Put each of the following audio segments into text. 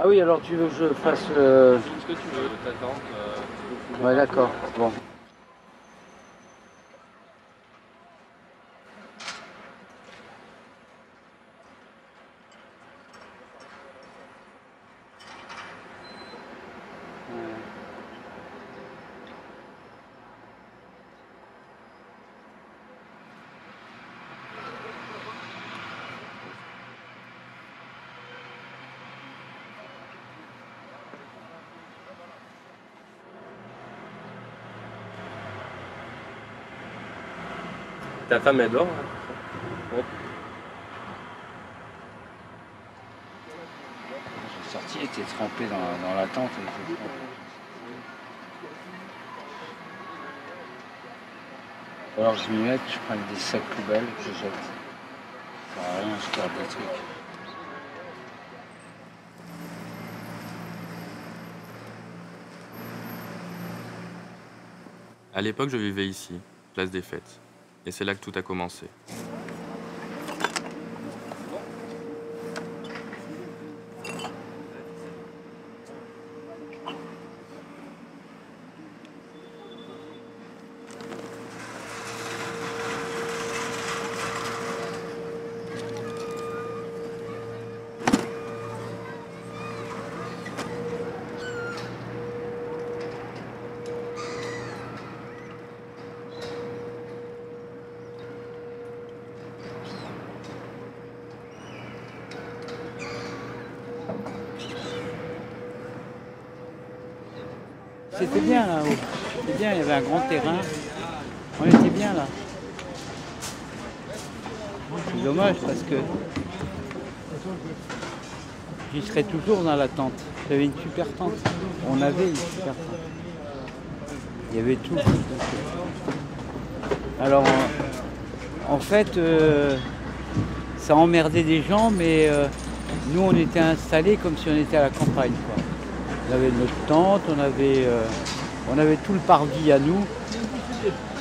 Ah oui, alors tu veux que je fasse... Ce que tu veux, ta tente. Ouais, d'accord. Bon. Ta femme elle dort? Ouais. Je suis sorti, elle était trempée dans la tente. Alors je m'y mets, je prends des sacs poubelles que je jette. Ça sert à rien, je garde des trucs. À l'époque, je vivais ici, place des Fêtes. Et c'est là que tout a commencé. C'était bien là-haut. C'était bien, il y avait un grand terrain. On était bien là. C'est dommage parce que j'y serais toujours dans la tente. J'avais une super tente. On avait une super tente. Il y avait tout. Alors en fait, ça emmerdait des gens, mais nous on était installés comme si on était à la campagne, quoi. On avait notre tente, on avait tout le parvis à nous.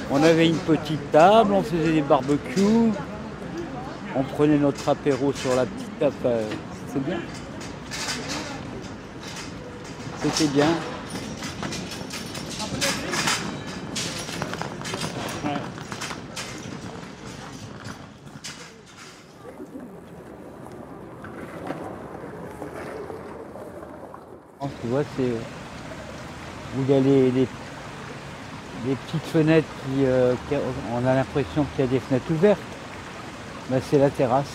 On avait une petite table, on faisait des barbecues. On prenait notre apéro sur la petite table. C'était bien. C'était bien. Ouais. Tu vois, c'est où il y a les petites fenêtres on a l'impression qu'il y a des fenêtres ouvertes. Ben, c'est la terrasse.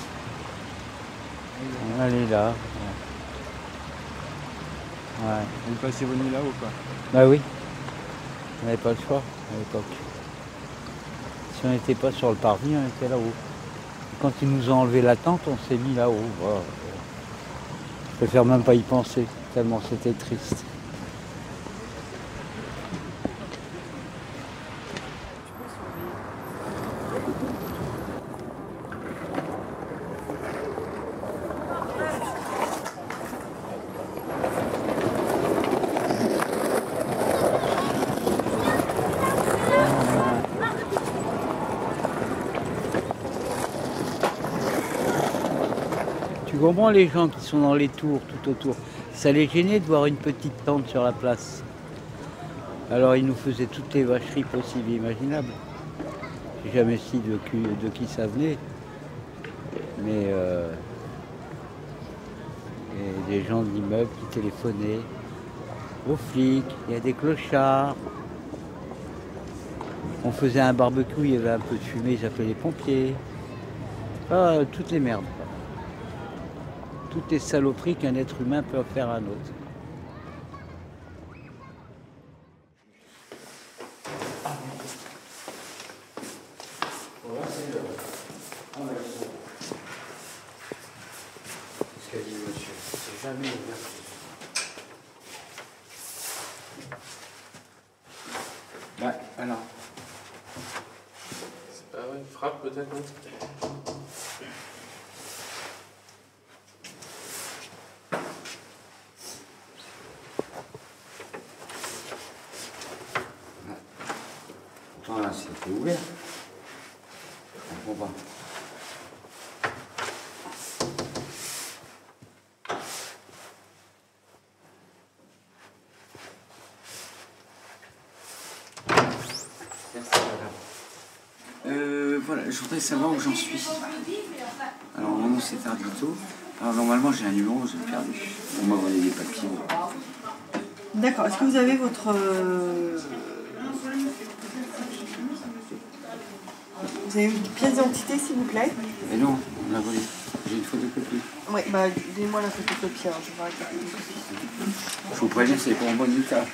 Elle est là. Ouais. Vous passez vos nuits là-haut, quoi? Bah oui. On n'avait pas le choix à l'époque. Si on n'était pas sur le parvis, on était là-haut. Quand ils nous ont enlevé la tente, on s'est mis là-haut. Voilà. Je préfère même pas y penser, tellement c'était triste. Tu comprends les gens qui sont dans les tours, tout autour. Ça les gênait de voir une petite tente sur la place. Alors ils nous faisaient toutes les vacheries possibles et imaginables. J'ai jamais su de qui ça venait. Mais et des gens de l'immeuble qui téléphonaient aux flics, il y a des clochards. On faisait un barbecue, il y avait un peu de fumée, j'appelais les pompiers. Ah, toutes les merdes. Toutes les saloperies qu'un être humain peut faire à un autre. Ce qu'a dit monsieur, c'est jamais ouvert. Bah, alors. C'est pas vrai, frappe peut-être, non? Là, c'était ouvert. On comprend pas. Merci, madame. Voilà, je voudrais savoir où j'en suis. Alors, mon nom c'est Ardito. Alors, normalement, j'ai un numéro, j'ai perdu. On m'a volé des papiers. D'accord. Est-ce que vous avez votre... Vous avez une pièce d'identité, s'il vous plaît? Mais non, on l'a volé. J'ai une photocopie. Oui, bah, donnez-moi la photocopie, alors je vais voir avec la photocopie. Je vous préviens, c'est pas en bon état.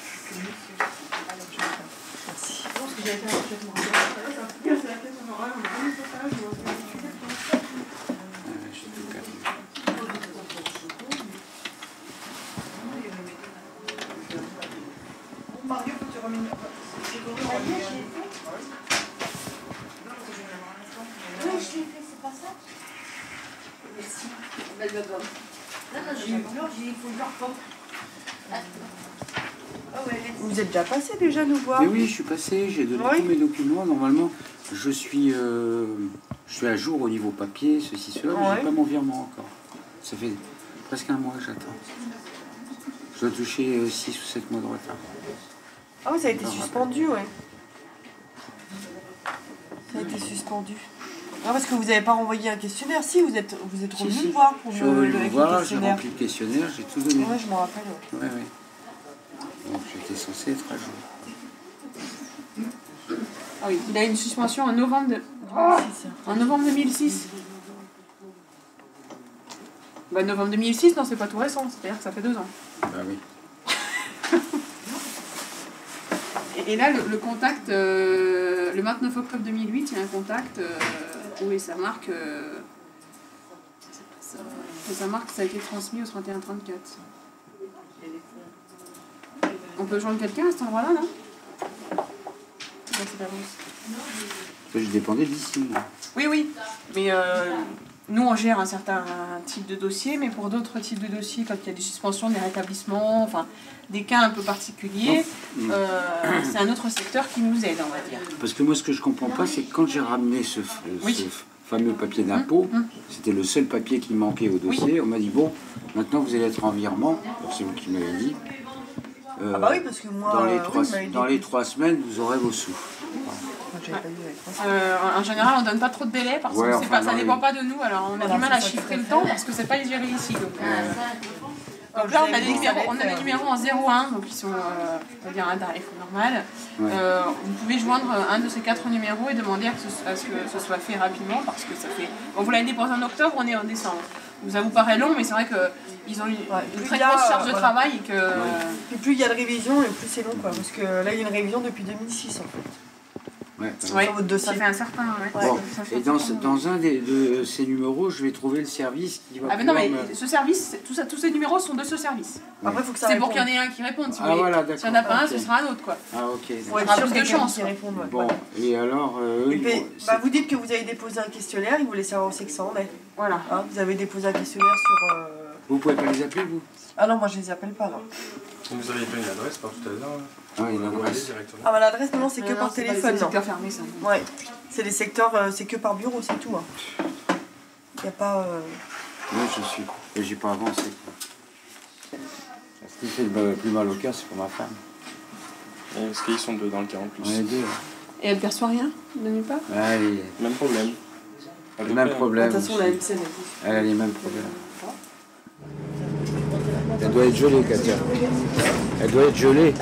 Merci. J'ai tout perdu. Mario, faut que tu remettes. Oui, je l'ai fait, c'est pas ça? Merci. Non, j'ai eu peur, il faut que je reprenne. Vous êtes déjà passé déjà nous voir? Mais oui, je suis passé, j'ai donné tous mes documents. Normalement, je suis à jour au niveau papier, ceci, cela, mais j'ai pas mon virement encore. Ça fait presque un mois que j'attends. Je dois toucher 6 ou 7 mois de retard. Ah oui, ça a été suspendu, ouais. Ça a été suspendu. Ah, parce que vous n'avez pas renvoyé un questionnaire. Si, vous êtes revenu me voir pour le questionnaire. J'ai questionnaire. rempli le questionnaire, j'ai tout donné. Ouais, je m'en rappelle. Ouais. Ouais, ouais. Donc j'étais censé être à jour. Ah oui, il a une suspension en novembre, en novembre 2006. Bah, novembre 2006, non, c'est pas tout récent, c'est-à-dire que ça fait 2 ans. Bah oui. Et là, le contact, le 29 octobre 2008, il y a un contact où ça marque que ça a été transmis au 31-34. On peut joindre quelqu'un à cet endroit-là, non? Je dépendais d'ici. Oui, oui. Mais nous, on gère un certain type de dossier, mais pour d'autres types de dossiers, quand il y a des suspensions, des rétablissements, enfin, des cas un peu particuliers, c'est un autre secteur qui nous aide, on va dire. Parce que moi, ce que je comprends pas, c'est que quand j'ai ramené ce fameux papier d'impôt, c'était le seul papier qui manquait au dossier. On m'a dit, bon, maintenant vous allez être en virement, c'est vous qui m'avez dit. Ah bah oui, parce que moi... Dans les 3 semaines, vous aurez vos sous. En général, on donne pas trop de délai parce que ça dépend pas de nous. Alors, on a du mal à chiffrer le temps parce que c'est pas géré ici. Donc, Donc là, on a des numéros en 01, donc qui sont, on va dire, un tarif normal. Ouais. Vous pouvez joindre un de ces 4 numéros et demander à ce que ce soit fait rapidement, parce que ça fait... Quand vous l'avez déposé en octobre, on est en décembre. Ça vous paraît long, mais c'est vrai qu'ils ont une très grosse charge de travail et que... Et plus il y a de révision, et plus c'est long, quoi. Parce que là, il y a une révision depuis 2006, en fait. Ouais, Ouais, Sur votre dossier. ça fait un certain... Ouais, bon. ça fait Et dans un de ces numéros, je vais trouver le service qui va Ah mais non, mais pouvoir me... ce service, tous ces numéros sont de ce service. Après, il faut que ça C'est pour réponde. qu'il y en ait un qui réponde, si vous Ah voulez. voilà, S'il n'y en a pas un, ok. ce sera un autre, quoi. Ah ok. Faut Il y être aura sûr plus de qu'il y a quelqu'un chance, qui quoi. répond, ouais. Bon, et alors, eux, ils vont- Bah, vous dites que vous avez déposé un questionnaire, ils voulaient savoir où c'est que ça en est. Voilà. Hein, vous avez déposé un questionnaire sur... vous pouvez pas les appeler, vous? Ah non, moi je les appelle pas, là. Vous nous aviez donné une adresse par tout à l'heure. Ah, il y en a Vous un. allez directement. Ah bah l'adresse, non, c'est que par C'est téléphone, des non. secteurs fermés, ça. Ouais, c'est des secteurs, c'est que par bureau, c'est tout. Il n'y a pas... Oui, je suis. Et j'ai pas avancé. Ce qui fait le plus mal au cœur, c'est pour ma femme. Et parce qu'ils sont deux dans le cas en plus. On est deux. Et elle perçoit rien de nulle part? Allez, Même problème. le même De problème. toute façon, la aussi. MCN, Elle a les mêmes problèmes. Elle doit être gelée, Katia. Elle doit être gelée.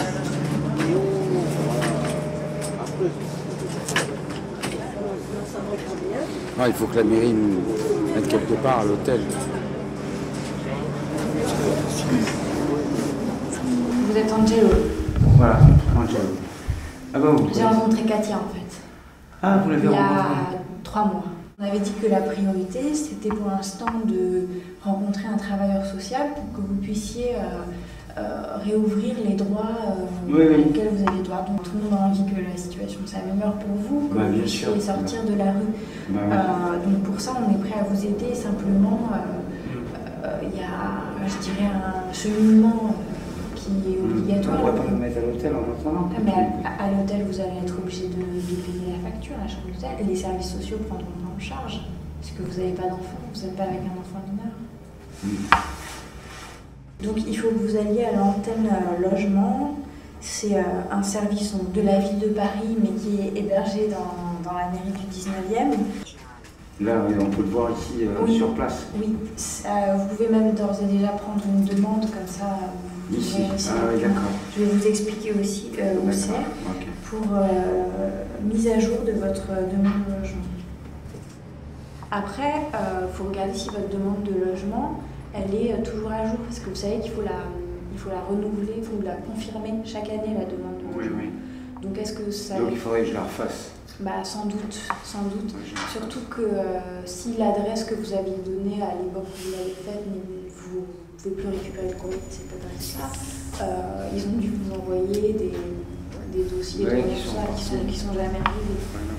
Non, il faut que la mairie nous mette quelque part à l'hôtel. Vous êtes Angelo. Voilà, Angelo. Ah bah vous J'ai rencontré Katia en fait. Ah, vous l'avez Il y rencontrée. a 3 mois. On avait dit que la priorité, c'était pour l'instant de rencontrer un travailleur social pour que vous puissiez réouvrir les droits Oui, oui. auxquels vous avez droit. Donc tout le monde a envie que la situation s'améliore pour vous, que Bah, vous bien puissiez sûr. sortir de la rue. Bah, oui. Donc pour ça, on est prêt à vous aider. Simplement, il y a, je dirais, un cheminement qui est obligatoire. On ne pourrait pas nous mettre à l'hôtel en attendant. Ah, mais à l'hôtel, vous allez être obligé de payer la facture, la chambre d'hôtel, et les services sociaux prendront en charge, parce que vous n'avez pas d'enfant, vous n'êtes pas avec un enfant mineur. Donc il faut que vous alliez à l'antenne logement. C'est un service donc, de la ville de Paris, mais qui est hébergé dans la mairie du 19e. Là, on peut le voir ici Oui. sur place. Oui, vous pouvez même d'ores et déjà prendre une demande, comme ça vous Ici. verrez aussi. Ah oui, d'accord. Je vais vous expliquer aussi où c'est. Ok. Pour mise à jour de votre demande de logement. Après, il faut regarder si votre demande de logement, elle est toujours à jour, parce que vous savez qu'il faut la renouveler, il faut la confirmer chaque année, la demande de Oui, logement. oui. Donc est-ce que ça... Donc il faudrait que je la refasse. Bah sans doute, sans doute. Ouais, Surtout que si l'adresse que vous aviez donnée à l'époque où vous l'avez faite, vous ne pouvez plus récupérer le courrier de cette adresse-là, ils ont dû vous envoyer des dossiers Ouais, de qui sont jamais arrivés. Voilà.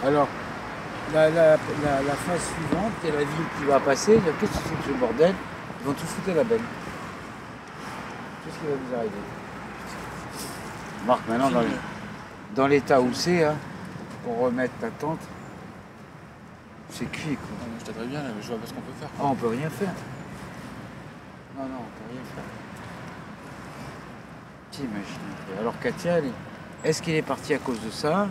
Alors, la phase suivante, il y a la ville qui va passer. Qu'est-ce que c'est que ce bordel? Ils vont tout foutre à la benne. Qu'est-ce qui va vous arriver? Marc, maintenant, dans l'état où c'est, hein, pour remettre ta tente, c'est cuit, quoi. Je t'aiderais bien, là, mais je vois pas ce qu'on peut faire. Ah, on peut rien faire. Non, on peut rien faire. T'imagines. Alors, Katia, est-ce qu'elle est partie à cause de ça?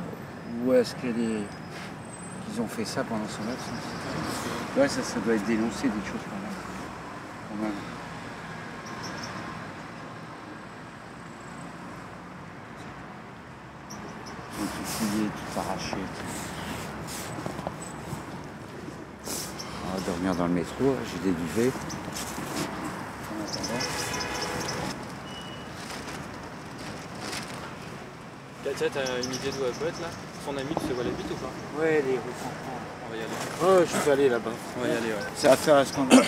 Ou est-ce qu'ils ont fait ça pendant son absence? Ouais, ça doit être dénoncé, des choses quand même. Ils ont tout fouillé, tout arraché. On va dormir dans le métro, j'ai des duvets. En attendant. Katia, t'as une idée d'où elle peut être là? Son ami, tu sais où elle habite ou pas? Ouais, les rues Franprend. On va y aller. Oh, je peux aller là-bas. On va y aller, ouais. C'est affaire à scandale.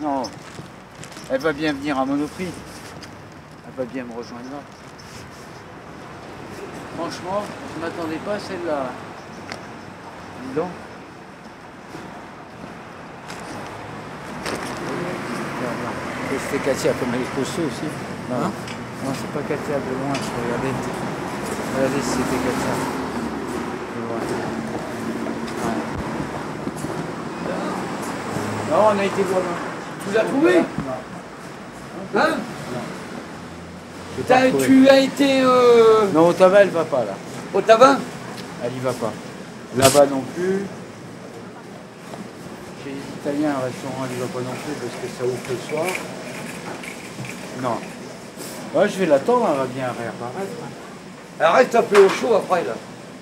Non, elle va bien venir à Monoprix. Elle va bien me rejoindre là. Franchement, je ne m'attendais pas à celle-là. Dis donc. non. Et c'était Katia, comme elle est costaud aussi. Non, non, c'est pas Katia de loin, regardez. Regardez si c'était Katia. De loin. Ouais. Non, on a été voir. Tu l'as trouvé? Non. Hein? Non. Tu as été... Non, au tabac, elle va pas là. au tabac? Elle y va pas. Là-bas non plus. Chez les Italiens, un restaurant, elle y va pas non plus parce que ça ouvre le soir. Non. Ouais, je vais l'attendre, elle va bien réapparaître. Elle reste un peu au chaud après là.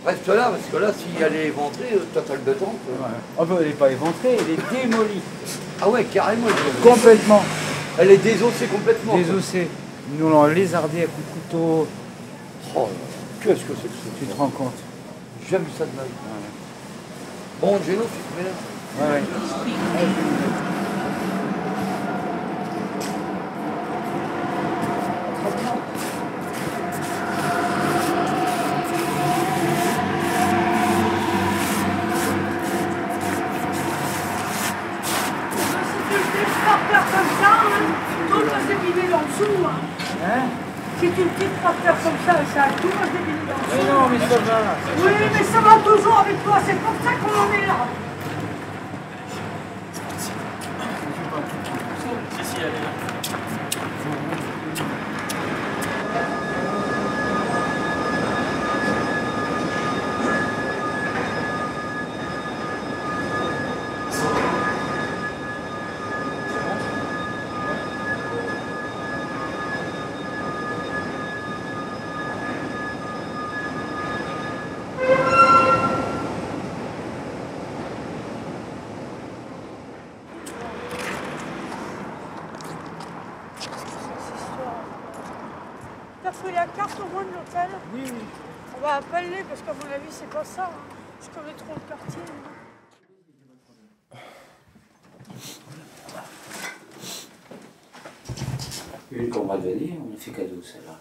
Reste là, parce que là, si elle est éventrée, toi t'as le béton. Ouais. Oh, bah, elle n'est pas éventrée, elle est démolie. Ah ouais, carrément. Complètement. Elle est désossée complètement. Désossée. Ils nous l'ont lézardée à coups de couteau. Oh, qu'est-ce que c'est que ça? Tu te rends compte? J'ai jamais vu ça de ma vie. Ouais. Bon, Géno, tu te mets là. Ouais, ouais. Si tu le quittes par terre comme ça, tout va se débiner dans le Mais non, mais ça va. Oui, mais ça va toujours avec toi, c'est pour ça qu'on en est là. Si, si, elle est là. T'as fait la carte au moins de l'hôtel? Oui, oui. On va appeler parce qu'à mon avis c'est pas ça. Je connais trop le quartier. Une qu'on m'a donnée, on a fait cadeau celle-là.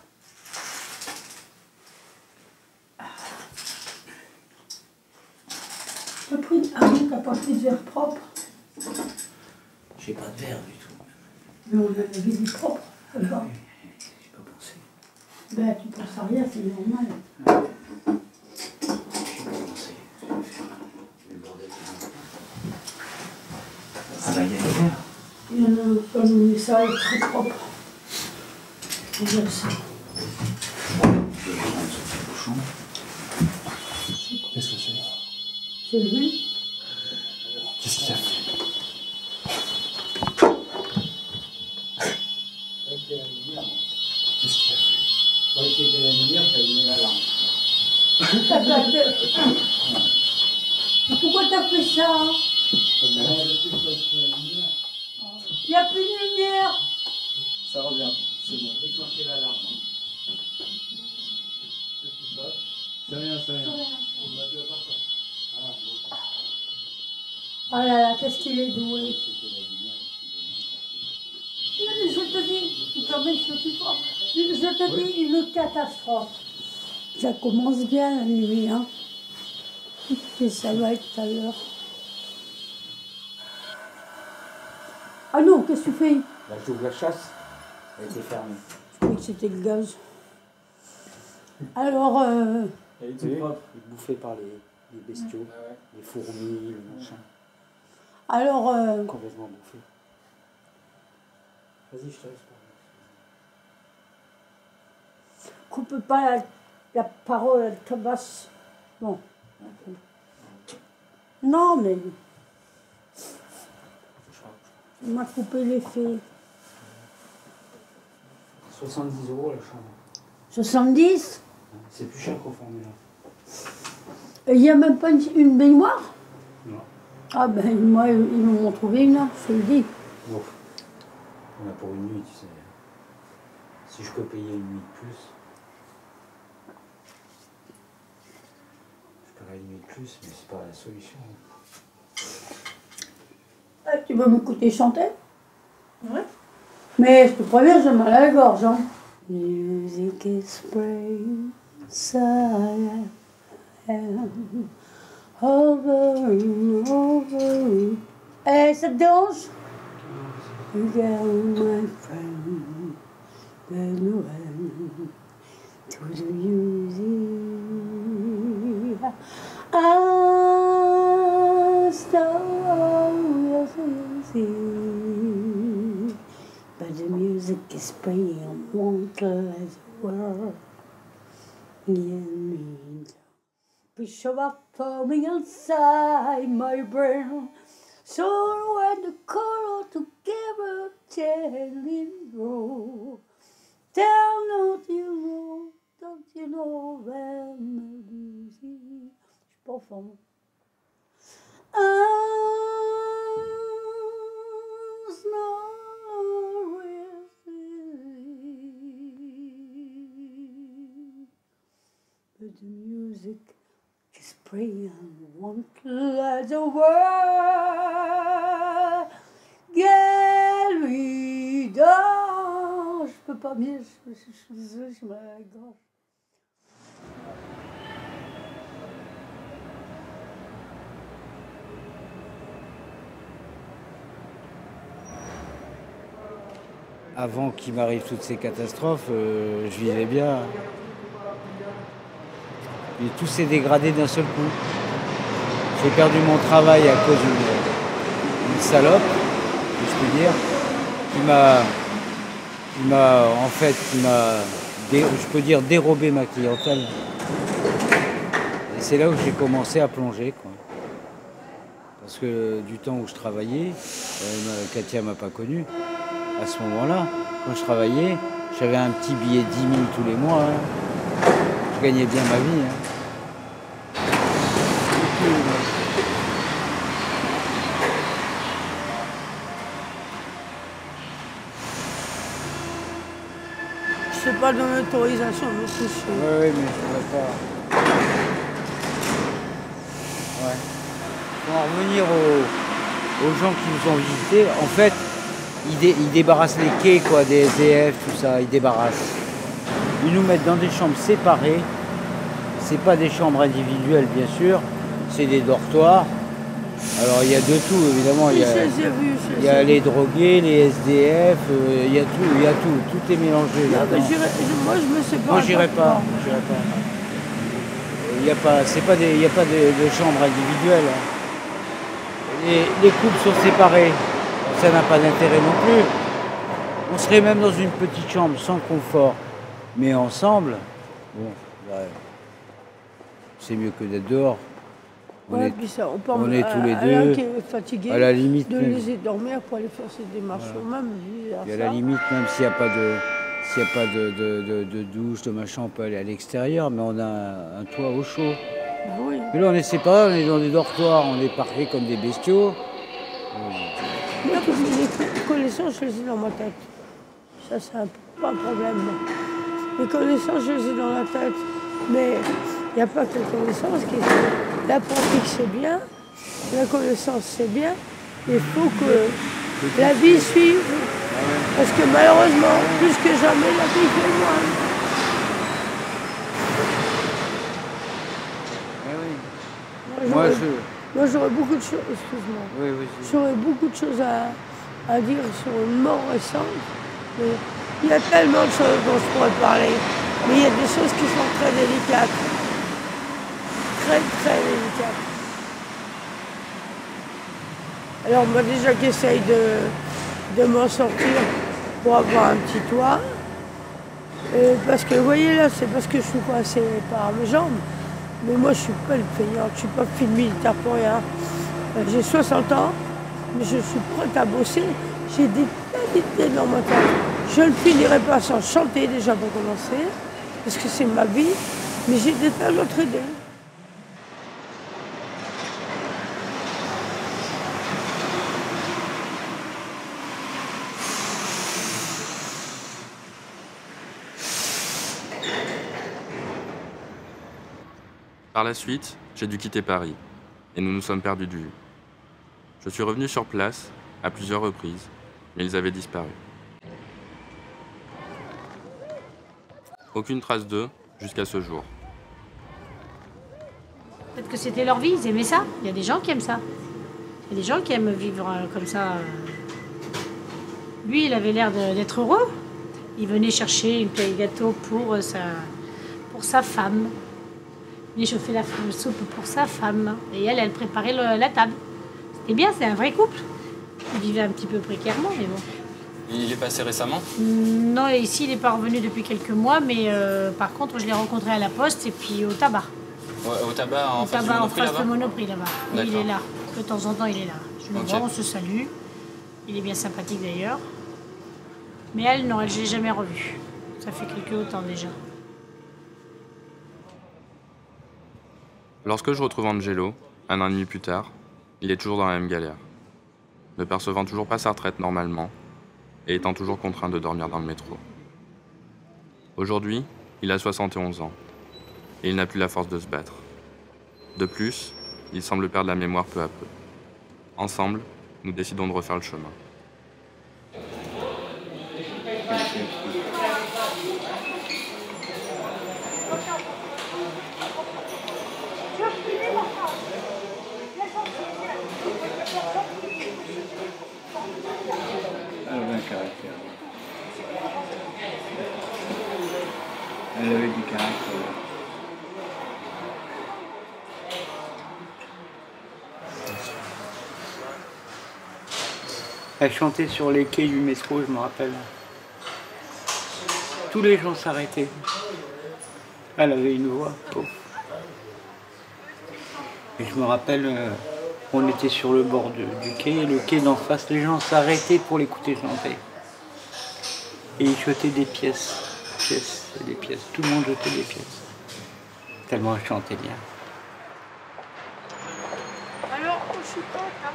T'as pris un mec qui n'a pas pris de verre propre. J'ai pas de verre du tout. Mais on avait du propre. Alors, J'ai pas pensé. ben tu penses à rien, c'est normal. J'ai pas pensé. Je vais faire le bordel. Ah bah il y a des verres. Il y en a un mais ça est très propre. Regarde ça. Je vais prendre ce petit bouchon. Qu'est-ce que c'est? C'est lui. Qu'est-ce qu'il a fait? Qu'est-ce qu'il a fait? Bah, il était la lumière, ça allumait l'alarme. Pourquoi t'as fait ça? Il n'y a plus de lumière. Ça revient, c'est bon. Déclenchez l'alarme. Qu'est-ce qui se passe? C'est rien, c'est rien. On a pu partir. Ah, bon. Ah là là, qu'est-ce qu'il est doué. Je te dis, je te dis une catastrophe. Ça commence bien la nuit, hein. Et ça va être tout à l'heure. Ah non, qu'est-ce que tu fais? Là, j'ouvre la chasse. Elle était fermée. Je croyais que c'était le gaz. Alors, Elle était propre. Il est bouffé par les bestiaux, les fourmis, le machin. alors Complètement bouffé. Vas-y, je te laisse parler. coupe pas la parole, elle tabasse. Bon. Non, mais il m'a coupé les fées. 70 € la chambre. 70? C'est plus cher qu'au formulaire. Et il n'y a même pas une baignoire? Non. Ah ben moi, ils m'ont trouvé une, je te le dis. Ouf. On a pour une nuit, tu sais. Si je peux payer une nuit de plus. Je paierai une nuit de plus, mais c'est pas la solution. Ah, tu veux m'écouter chanter? Ouais. Mais je te préviens, j'ai mal à la gorge. Hein. Music is spring, silent, over and over. Eh, ça te dérange? Again, my friend, the Noël to the music. I stole see, but the music is playing won't let the world get me. Push up forming inside my brain. So when the color together gently roll, don't you know when the music. Je suis pas enfant. But the music is praying, won't let the world get me down. Je peux pas mieux, je suis désolée, je me la gorge. Avant qu'il m'arrive toutes ces catastrophes, je vivais bien. Et tout s'est dégradé d'un seul coup. J'ai perdu mon travail à cause d'une salope, si je peux dire, je peux dire, dérobé ma clientèle. Et c'est là où j'ai commencé à plonger, quoi. Parce que du temps où je travaillais, Katia m'a pas connu. À ce moment-là, quand je travaillais, j'avais un petit billet de 10 000 tous les mois. Hein. Je gagnais bien ma vie. Hein. Je sais pas donner l'autorisation de me coucher. Oui, mais je ne pourrais pas. Ouais. Pour en revenir aux gens qui nous ont visités, en fait, ils débarrassent les quais, quoi, des SDF, tout ça, ils débarrassent. Ils nous mettent dans des chambres séparées. C'est pas des chambres individuelles, bien sûr, c'est des dortoirs. Alors il y a de tout, évidemment. Il y a les drogués, les SDF, il y a tout est mélangé. Non, mais moi je me sépare. Moi j'irai pas. Il n'y a pas de chambre individuelle. Les couples sont séparés. Ça n'a pas d'intérêt non plus. On serait même dans une petite chambre sans confort, mais ensemble, bon, ouais, c'est mieux que d'être dehors. On est tous les deux. Qui est fatigué, à la limite, de même, laisser dormir pour aller faire ses démarches eux-mêmes. Et à la limite, même s'il n'y a pas de douche, de machin, on peut aller à l'extérieur, mais on a un toit au chaud. Oui. Mais là, on est séparés, on est dans des dortoirs, on est parqués comme des bestiaux. Moi, toutes mes connaissances, je les ai dans ma tête. Ça, c'est pas un problème. Les connaissances, je les ai dans la tête. Mais il n'y a pas que les connaissances qui sont. La pratique, c'est bien. La connaissance, c'est bien. Il faut que la vie suive. Parce que malheureusement, plus que jamais, la vie fait loin. Moi, j'aurais beaucoup de choses. Excuse-moi. Oui, j'aurais beaucoup de choses à dire sur une mort récente. Mais il y a tellement de choses dont je pourrais parler. Mais il y a des choses qui sont très délicates. Très, très délicates. Alors moi déjà qu'essaye de m'en sortir pour avoir un petit toit. Parce que vous voyez là, c'est parce que je suis coincée par mes jambes. Mais moi je suis pas une feignante, je suis pas fille militaire pour rien. J'ai 60 ans, mais je suis prête à bosser. J'ai des tas d'idées dans ma tête. Je ne finirai pas sans chanter déjà pour commencer, parce que c'est ma vie, mais j'ai des tas d'autres idées. Par la suite, j'ai dû quitter Paris, et nous nous sommes perdus de vue. Je suis revenu sur place, à plusieurs reprises, mais ils avaient disparu. Aucune trace d'eux, jusqu'à ce jour. Peut-être que c'était leur vie, ils aimaient ça. Il y a des gens qui aiment ça. Il y a des gens qui aiment vivre comme ça. Lui, il avait l'air d'être heureux. Il venait chercher une paille gâteau pour sa femme. Il chauffait la soupe pour sa femme. Et elle préparait la table. C'était bien, c'est un vrai couple. Il vivait un petit peu précairement, mais bon. Il est passé récemment? Non, ici, il n'est pas revenu depuis quelques mois, mais par contre, je l'ai rencontré à la poste et puis au tabac. Ouais, au tabac, en face tabac, en face de Monoprix, là-bas. Oui, il est là. De temps en temps, il est là. Je le vois, on se salue. Il est bien sympathique d'ailleurs. Mais elle, non, je ne l'ai jamais revue. Ça fait quelques temps déjà. Lorsque je retrouve Angelo, un an et demi plus tard, il est toujours dans la même galère. Ne percevant toujours pas sa retraite normalement, et étant toujours contraint de dormir dans le métro. Aujourd'hui, il a 71 ans, et il n'a plus la force de se battre. De plus, il semble perdre la mémoire peu à peu. Ensemble, nous décidons de refaire le chemin. Elle avait un caractère. Elle avait du caractère. Elle chantait sur les quais du métro, je me rappelle. Tous les gens s'arrêtaient. Elle avait une voix. Oh. Et je me rappelle, on était sur le bord du quai, et le quai d'en face, les gens s'arrêtaient pour l'écouter chanter. Et ils jetaient des pièces et des pièces. Tout le monde jetait des pièces. Tellement elle chantait bien. Alors, je suis quand, hein?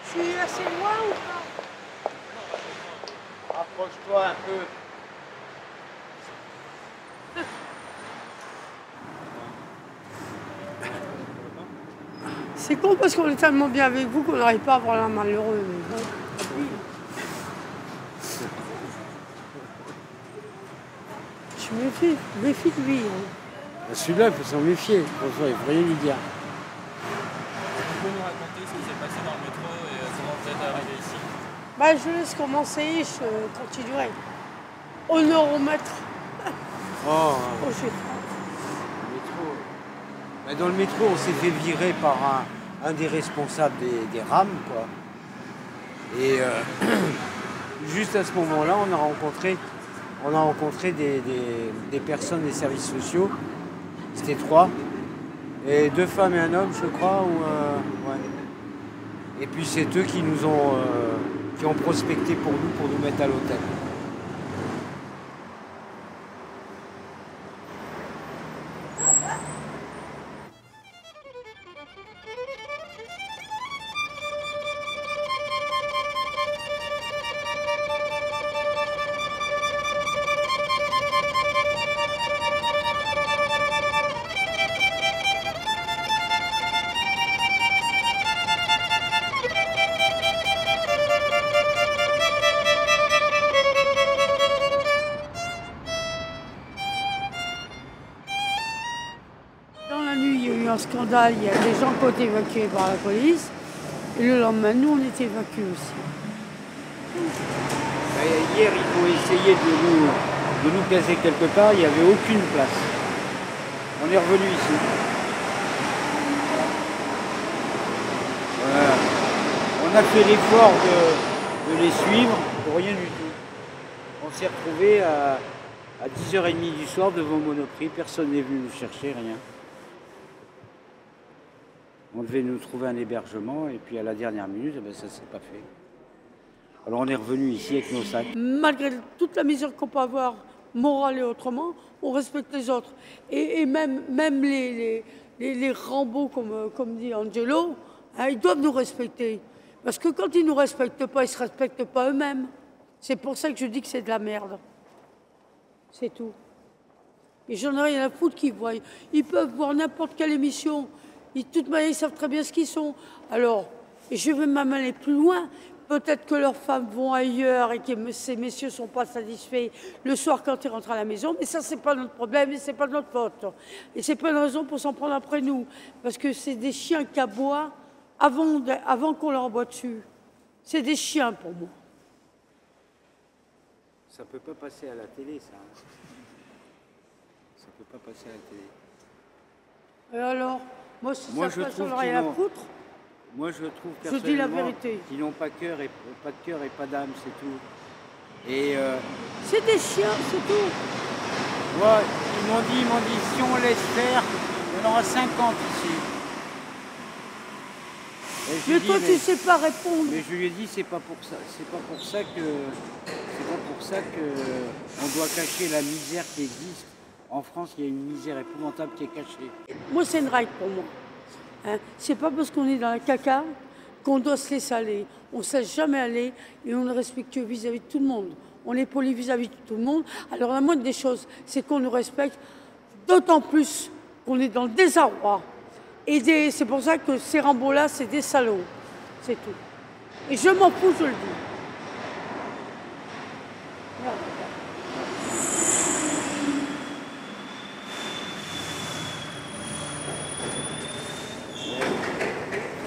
Je suis assez loin ou pas? Approche-toi un peu. C'est con parce qu'on est tellement bien avec vous qu'on n'arrive pas à avoir l'air malheureux. Mais bon. Je me méfie de lui. Hein. Celui-là, il faut s'en méfier. Franchement, il ne faut rien lui dire. Vous pouvez nous raconter ce qui s'est passé dans le métro et comment vous êtes arrivé ici? Bah, je laisse commencer, je continuerai. Honneur au maître. Oh, Oh, j'ai- Le métro. Bah, dans le métro, on s'est fait virer par un des responsables des rames, quoi. Et juste à ce moment-là, on a rencontré des personnes des services sociaux. C'était 3. Et 2 femmes et un homme, je crois. Ouais. Et puis c'est eux qui ont prospecté pour nous mettre à l'hôtel. Dans la nuit, il y a eu un scandale, il y a des gens qui ont été évacués par la police. Et le lendemain, nous, on était évacués aussi. Hier, ils ont essayé de nous placer quelque part, il n'y avait aucune place. On est revenu ici. Voilà. On a fait l'effort de les suivre pour rien du tout. On s'est retrouvés à 10h30 du soir devant Monoprix, personne n'est venu nous chercher, rien. On devait nous trouver un hébergement et puis à la dernière minute, eh ben, ça ne s'est pas fait. Alors on est revenu ici avec nos sacs. Malgré toute la misère qu'on peut avoir, morale et autrement, on respecte les autres. Et même les Rambo, comme dit Angelo, hein, ils doivent nous respecter. Parce que quand ils ne nous respectent pas, ils ne se respectent pas eux-mêmes. C'est pour ça que je dis que c'est de la merde. C'est tout. Et j'en ai rien à foutre qu'ils voient. Ils peuvent voir n'importe quelle émission. De toute manière, ils savent très bien ce qu'ils sont. Alors, je vais même aller plus loin. Peut-être que leurs femmes vont ailleurs et que ces messieurs ne sont pas satisfaits le soir quand ils rentrent à la maison. Mais ça, ce n'est pas notre problème et ce n'est pas de notre faute. Et ce n'est pas une raison pour s'en prendre après nous. Parce que c'est des chiens qui aboient avant qu'on leur aboie dessus. C'est des chiens pour moi. Ça peut pas passer à la télé, ça. Ça peut pas passer à la télé. Et alors, moi, si Moi, ça je passe, trouve j'en ai rien à qu'ils n'ont- foutre. Moi, je trouve Je dis la personnellement vérité. qu'ils n'ont pas de cœur et pas d'âme, c'est tout. Et C'est des chiens, c'est tout. moi, ils m'ont dit, si on laisse faire, il y en aura 50 ici. Et je Mais lui ai toi, dit, tu sais pas répondre. mais je lui ai dit, c'est pas pour ça que on doit cacher la misère qui existe. En France, il y a une misère épouvantable qui est cachée. Moi, c'est une règle pour moi. Hein, c'est pas parce qu'on est dans la caca qu'on doit se laisser aller. On ne se laisse jamais aller et on est respectueux vis-à-vis de tout le monde. On est poli vis-à-vis de tout le monde. Alors la moindre des choses, c'est qu'on nous respecte, d'autant plus qu'on est dans le désarroi. Et c'est pour ça que ces Rambo-là, c'est des salauds. C'est tout. Et je m'en fous, je le dis.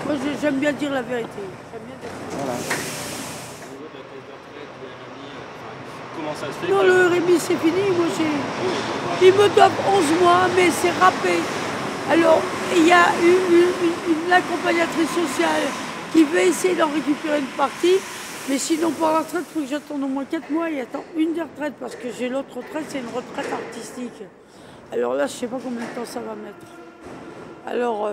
Moi, j'aime bien dire la vérité. J'aime bien dire... Voilà. Comment ça se fait Non, le RMI, c'est fini. Moi, ils me doivent 11 mois, mais c'est râpé. Alors, il y a une accompagnatrice sociale qui va essayer d'en récupérer une partie. Mais sinon, pour la retraite, il faut que j'attende au moins 4 mois et attends une des retraites parce que j'ai l'autre retraite, c'est une retraite artistique. Alors là, je ne sais pas combien de temps ça va mettre. Alors,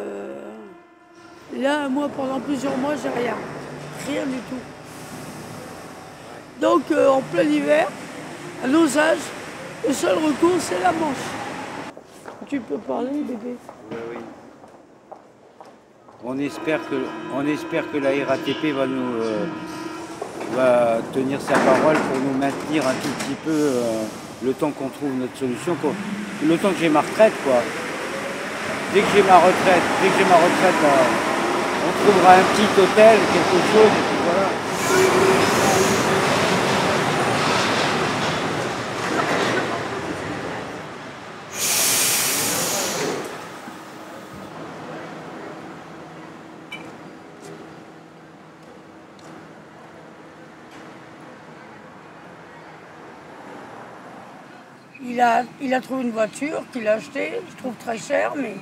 là, moi, pendant plusieurs mois, j'ai rien. Rien du tout. Donc, en plein hiver, à nos âges, le seul recours, c'est la manche. Tu peux parler, bébé? Oui, oui. On espère que la RATP va tenir sa parole pour nous maintenir un tout petit peu le temps qu'on trouve notre solution, le temps que j'ai ma retraite, quoi. Dès que j'ai ma retraite, on trouvera un petit hôtel, quelque chose, et puis voilà. Il a trouvé une voiture qu'il a achetée, je trouve très cher, mais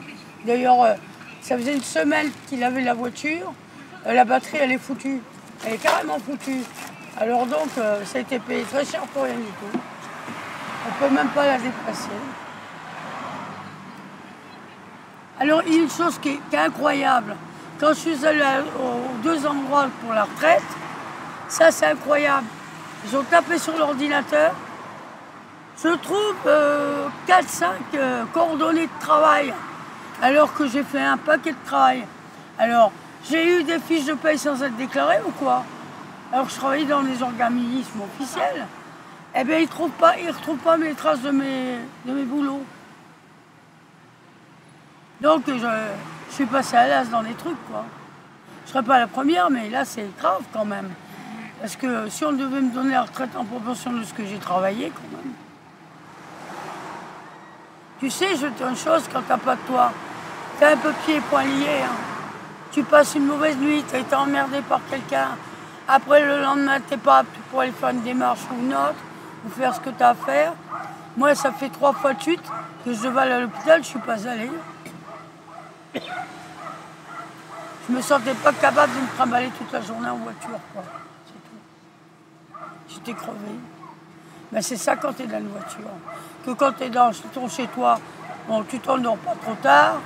d'ailleurs, ça faisait une semaine qu'il avait la voiture, la batterie elle est foutue, elle est carrément foutue. Alors donc, ça a été payé très cher pour rien du tout. On ne peut même pas la déplacer. Alors, il y a une chose qui est incroyable. Quand je suis allée aux 2 endroits pour la retraite, ça c'est incroyable. Ils ont tapé sur l'ordinateur. Je trouve 4-5 coordonnées de travail, alors que j'ai fait un paquet de travail. Alors, j'ai eu des fiches de paye sans être déclarées ou quoi? Alors, je travaillais dans des organismes officiels. Eh bien, ils ne retrouvent pas mes traces de mes boulots. Donc, je suis passée à l'as dans des trucs, quoi. Je ne serais pas la première, mais là, c'est grave quand même. Parce que si on devait me donner la retraite en proportion de ce que j'ai travaillé, quand même. Tu sais, je te dis une chose, quand t'as pas de toi, t'es un peu pieds et poings liés. Hein. Tu passes une mauvaise nuit, t'as été emmerdé par quelqu'un. Après, le lendemain, t'es pas apte pour aller faire une démarche ou une autre, ou faire ce que t'as à faire. Moi, ça fait 3 fois de suite que je devais aller à l'hôpital, je suis pas allée. Je me sentais pas capable de me trimballer toute la journée en voiture, quoi. C'est tout. J'étais crevée. Mais c'est ça quand tu es dans une voiture. Que quand tu es dans ton chez toi, bon, tu t'endors pas trop tard,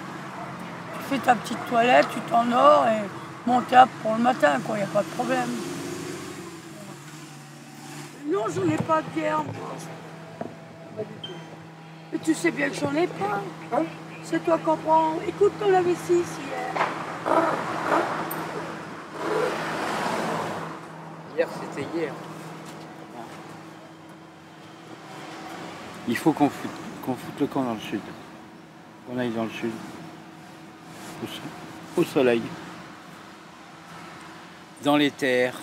tu fais ta petite toilette, tu t'endors et bon, t'es apte pour le matin, quoi, il n'y a pas de problème. Non, j'en ai pas, Pierre. Pas du tout. Mais tu sais bien que j'en ai pas. Hein? C'est toi qui en prends. Écoute ton lave-ici ici. Hier, c'était hier. Il faut qu'on foute le camp dans le sud. Qu'on aille dans le sud. Au soleil. Dans les terres.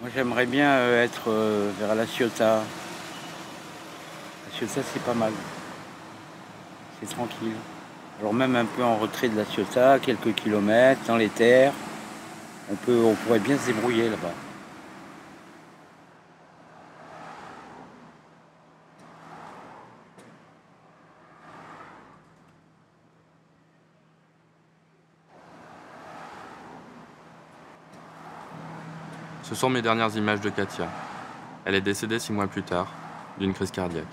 Moi, j'aimerais bien être vers La Ciotat. La Ciotat, c'est pas mal. C'est tranquille. Alors même un peu en retrait de La Ciotat, quelques kilomètres, dans les terres. On pourrait bien se débrouiller là-bas. Ce sont mes dernières images de Katia. Elle est décédée 6 mois plus tard, d'une crise cardiaque.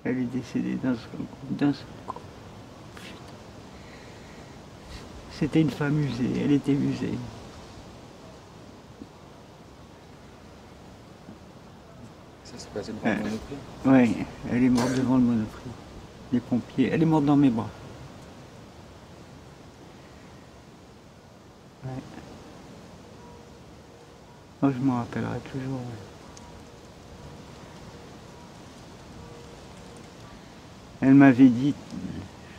Elle est décédée d'un seul coup. C'était une femme usée, elle était usée. Ça s'est passé devant le Monoprix? Oui, elle est morte devant le Monoprix. Les pompiers, elle est morte dans mes bras. Ouais. Moi, je m'en rappellerai toujours. Ouais. Elle m'avait dit,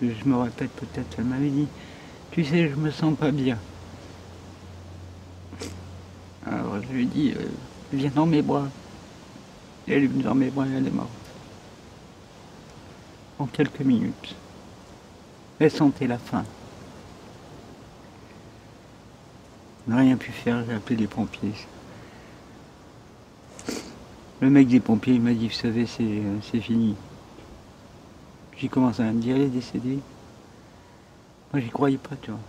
je me répète peut-être, elle m'avait dit, tu sais, je me sens pas bien. Alors je lui ai dit, viens dans mes bras. Et elle est venue dans mes bras et elle est morte. En quelques minutes. Elle sentait la faim. On n'a rien pu faire, j'ai appelé les pompiers. Le mec des pompiers, il m'a dit, vous savez, c'est fini. J'ai commencé à me dire, elle est décédée. Moi, j'y croyais pas, tu vois.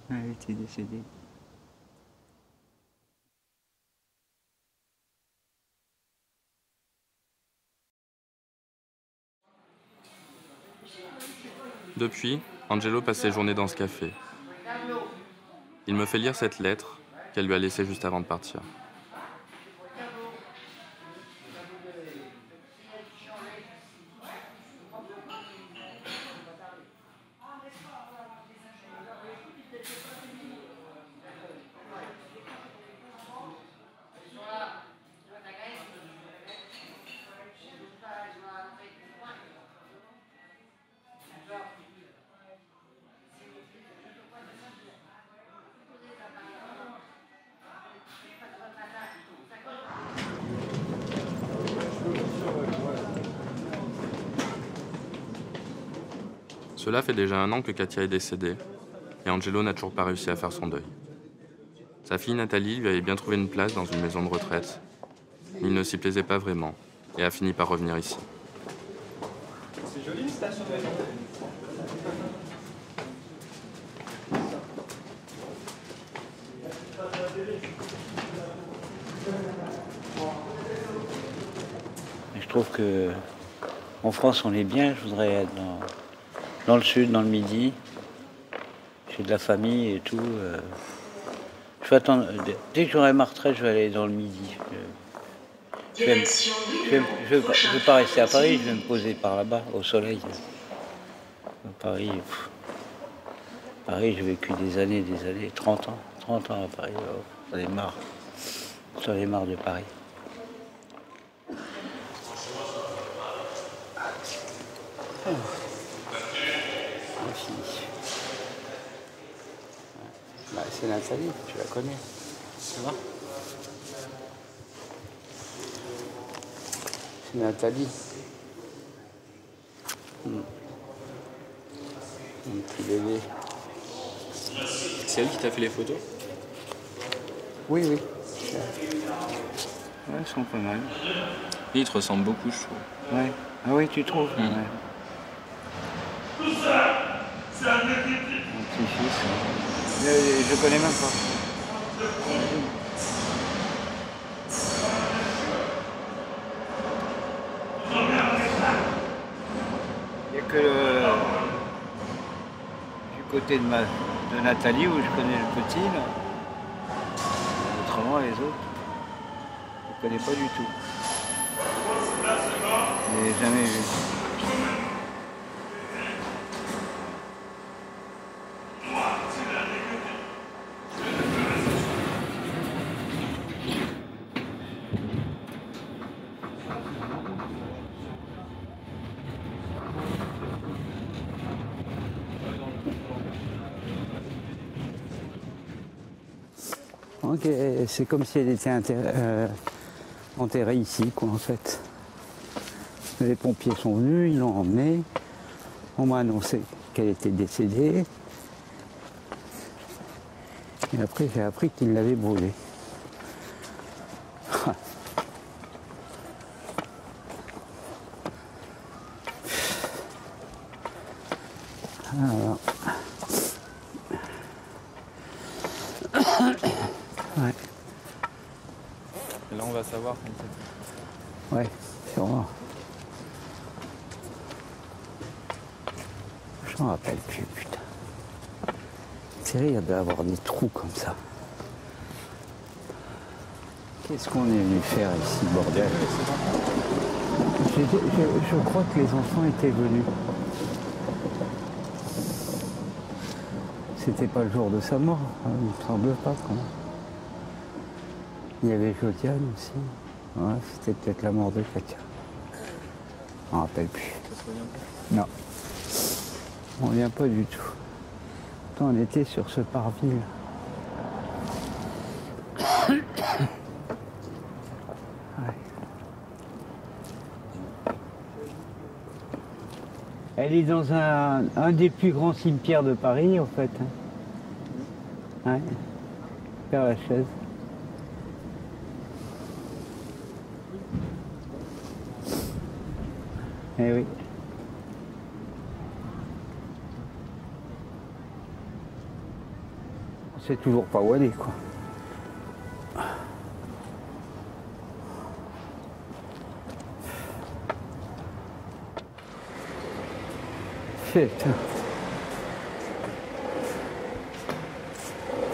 Elle était décédée. Depuis, Angelo passe ses journées dans ce café. Il me fait lire cette lettre qu'elle lui a laissée juste avant de partir. Cela fait déjà 1 an que Katia est décédée, et Angelo n'a toujours pas réussi à faire son deuil. Sa fille Nathalie lui avait bien trouvé une place dans une maison de retraite, mais il ne s'y plaisait pas vraiment, et a fini par revenir ici. C'est joli une station de vélo. Je trouve que en France on est bien, je voudrais être dans le sud, dans le midi. J'ai de la famille et tout. Je vais attendre. Dès que j'aurai ma retraite, je vais aller dans le midi. Je vais pas rester à Paris, je vais me poser par là-bas, au soleil. Paris, Paris, j'ai vécu des années, 30 ans à Paris. J'en ai marre. J'en ai marre de Paris. Bah, c'est Nathalie, tu la connais. Ça va? C'est Nathalie. Mon petit bébé. C'est elle qui t'a fait les photos? Oui. Ouais, elles sont pas mal. Et il te ressemble beaucoup, je trouve. Ouais. Ah oui, tu trouves? Ouais. Tout ça, c'est un détective. Mon petit-fils. Je connais même pas. Il n'y a que du côté de Nathalie où je connais le petit, là. Autrement, les autres, je ne connais pas du tout. Je n'ai jamais vu. Ok, c'est comme si elle était enterrée ici, quoi, en fait. Les pompiers sont venus, ils l'ont emmenée. On m'a annoncé qu'elle était décédée. Et après, j'ai appris qu'ils l'avaient brûlée. Ouais. Et là, on va savoir. Ouais, sûrement. Je m'en rappelle plus, putain. C'est vrai, il y a doit y avoir des trous comme ça. Qu'est-ce qu'on est venu faire ici, bordel? Je crois que les enfants étaient venus. C'était pas le jour de sa mort, hein, il me semble pas quand même. Il y avait Josiane aussi. Ouais, c'était peut-être la mort de Katia. Je m'en rappelle plus. Non. On vient pas du tout. Quand on était sur ce parvis. Ouais. Elle est dans un des plus grands cimetières de Paris, en fait. Ouais. Père-Lachaise. Eh oui. C'est toujours pas où aller, quoi. Putain.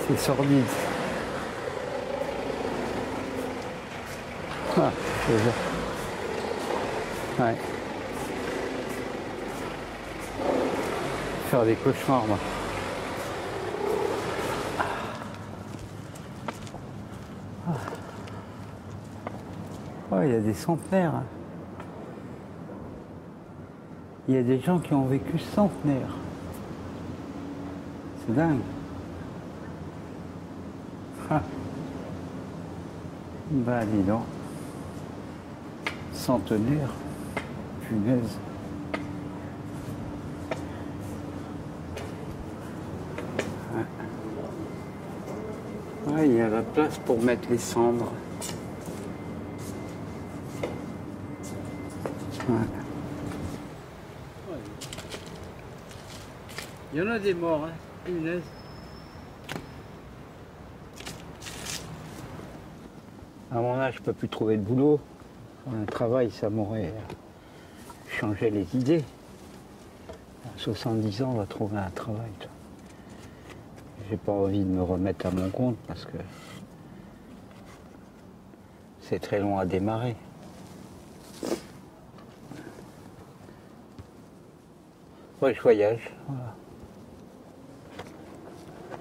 C'est sordide. Ah, c'est ça. Ouais. Faire des cauchemars, moi. Oh, il y a des centenaires. Hein. Il y a des gens qui ont vécu centenaires. C'est dingue. Ah. Bah, dis donc. Centenaire. Punaise. Ouais, il y a la place pour mettre les cendres. Ouais. Il y en a des morts, hein, punaise. À mon âge, je ne peux plus trouver de boulot. Un travail, ça m'aurait changé les idées. À 70 ans, on va trouver un travail. J'ai pas envie de me remettre à mon compte parce que c'est très long à démarrer. Ouais, je voyage. Voilà.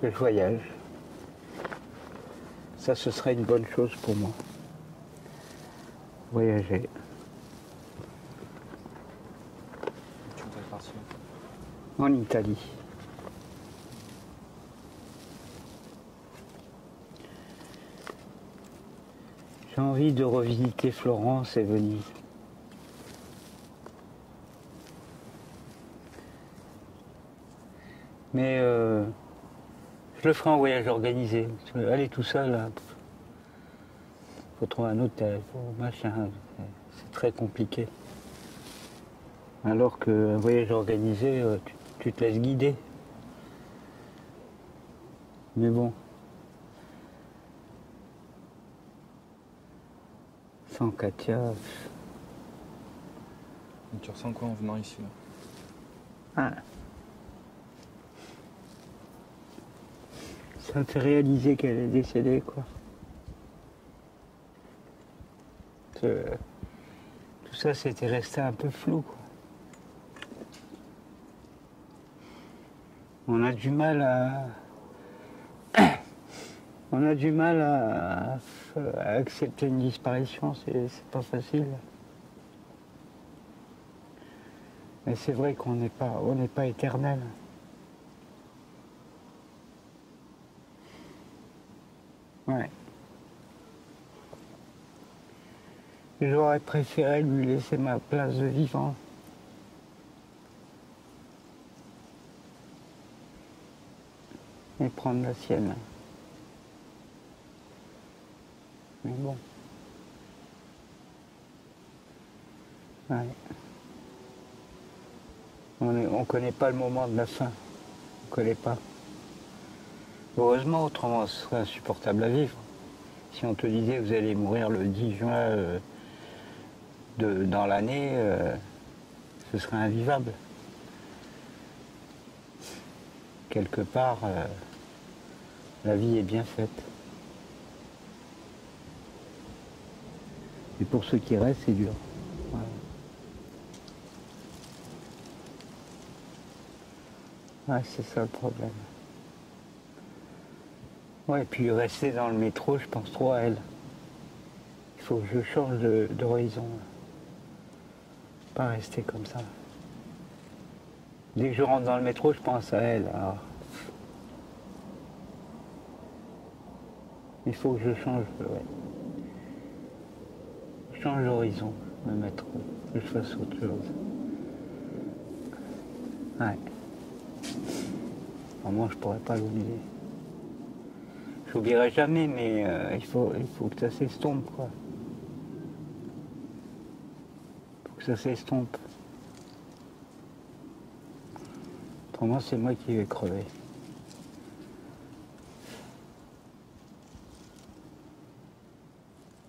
Je voyage. Ça, ce serait une bonne chose pour moi. Voyager. Tu voudrais partir? En Italie. J'ai envie de revisiter Florence et Venise. Mais je le ferai en voyage organisé. Aller tout seul, là, faut trouver un hôtel, faut machin. C'est très compliqué. Alors qu'un voyage organisé, tu te laisses guider. Mais bon. Sans Katia. Et tu ressens quoi en venant ici là? Ah. Ça me fait réaliser qu'elle est décédée, quoi. Tout ça, c'était resté un peu flou, quoi. On a du mal à... On a du mal à accepter une disparition, c'est pas facile. Mais c'est vrai qu'on n'est pas éternel. Ouais. J'aurais préféré lui laisser ma place de vivant. Et prendre la sienne. Mais bon. Ouais. On connaît pas le moment de la fin. On connaît pas. Heureusement, autrement, ce serait insupportable à vivre. Si on te disait vous allez mourir le 10 juin dans l'année, ce serait invivable. Quelque part, la vie est bien faite. Et pour ceux qui restent, c'est dur. Voilà. Ouais, c'est ça le problème. Ouais, et puis rester dans le métro, je pense trop à elle. Il faut que je change d'horizon. Pas rester comme ça. Dès que je rentre dans le métro, je pense à elle. Alors, il faut que je change, ouais. Je change d'horizon, le métro, que je fasse autre chose. Ouais. Alors moi, je pourrais pas l'oublier. Je l'oublierai jamais, mais il faut que ça s'estompe, quoi. Il faut que ça s'estompe. Autrement, c'est moi qui vais crever.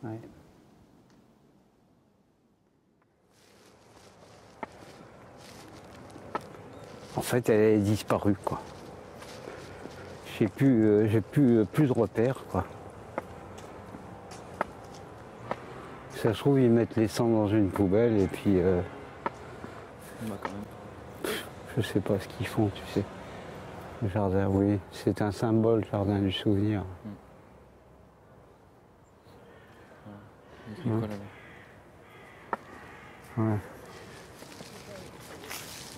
Ouais. En fait, elle est disparue, quoi. J'ai plus de repères, quoi. Ça se trouve, ils mettent les cendres dans une poubelle et puis... Bah, quand même. Je sais pas ce qu'ils font, tu sais. Le jardin, oui, c'est un symbole, le jardin du souvenir. Il écrit quoi là-bas?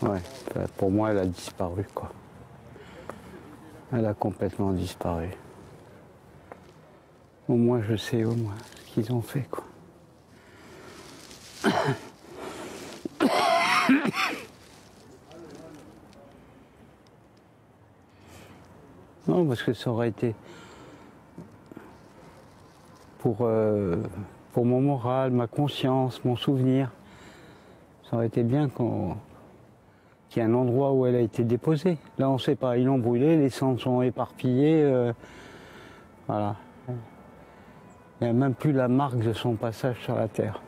Ouais. Ouais, bah, pour moi, elle a disparu, quoi. Elle a complètement disparu. Au moins, je sais au moins ce qu'ils ont fait, quoi. Non, parce que ça aurait été pour mon moral, ma conscience, mon souvenir. Ça aurait été bien qu'il y ait un endroit où elle a été déposée. Là, on ne sait pas, ils l'ont brûlée, les cendres sont éparpillées. Voilà. Il n'y a même plus la marque de son passage sur la terre.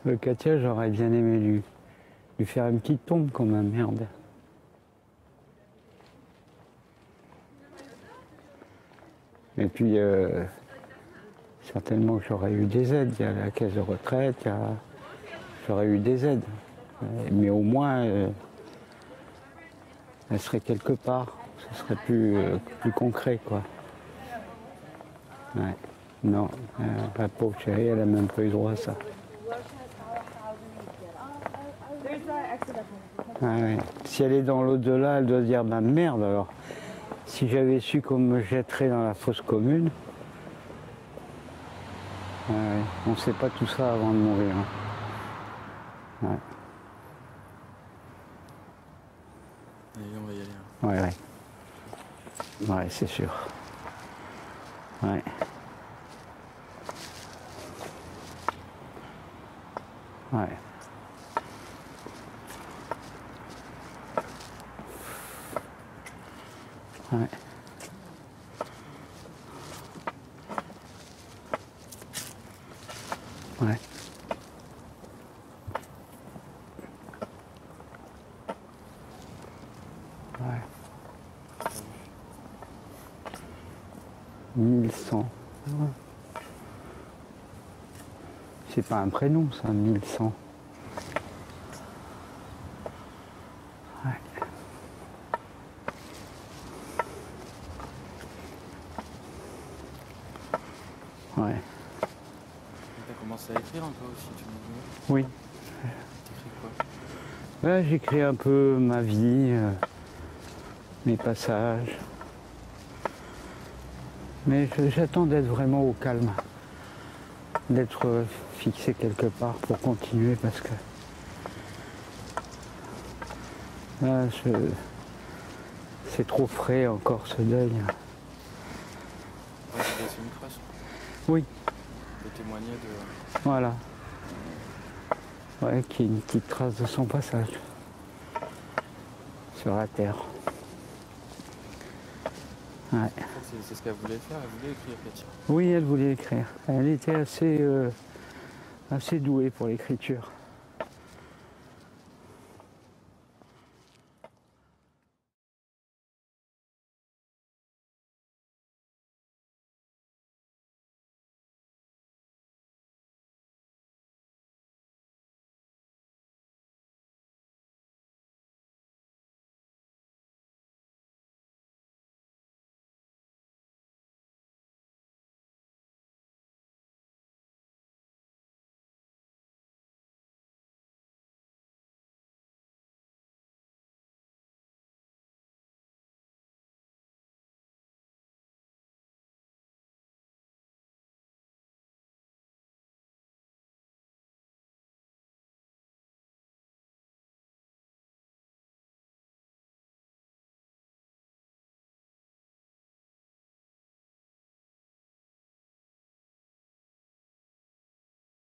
Le Katia, j'aurais bien aimé lui faire une petite tombe quand même, merde. Et puis, certainement que j'aurais eu des aides. Il y a la caisse de retraite, j'aurais eu des aides. Mais au moins, elle serait quelque part. Ce serait plus concret, quoi. Ouais. Non, la pauvre chérie, elle n'a même pas eu droit à ça. Ah ouais. Si elle est dans l'au-delà, elle doit se dire, ben merde alors. Si j'avais su qu'on me jetterait dans la fosse commune, ouais, on ne sait pas tout ça avant de mourir. Hein. Ouais. Allez, on va y aller. Ouais, ouais. Ouais, c'est sûr. Ouais. Ouais. Ouais. Ouais. Ouais. 1100. C'est pas un prénom, ça, 1100. Ouais. Ouais. T'as commencé à écrire un peu aussi, tu me dis? Oui. T'écris quoi? Là, j'écris un peu ma vie, mes passages. Mais j'attends d'être vraiment au calme, d'être fixé quelque part pour continuer parce que là, c'est trop frais encore ce deuil. Ouais, j'ai laissé une trace. Oui. De témoigner de... Voilà. Ouais, qui est une petite trace de son passage sur la terre. Ouais. C'est ce qu'elle voulait faire, elle voulait écrire, Katia. Oui, elle voulait écrire. Elle était assez douée pour l'écriture.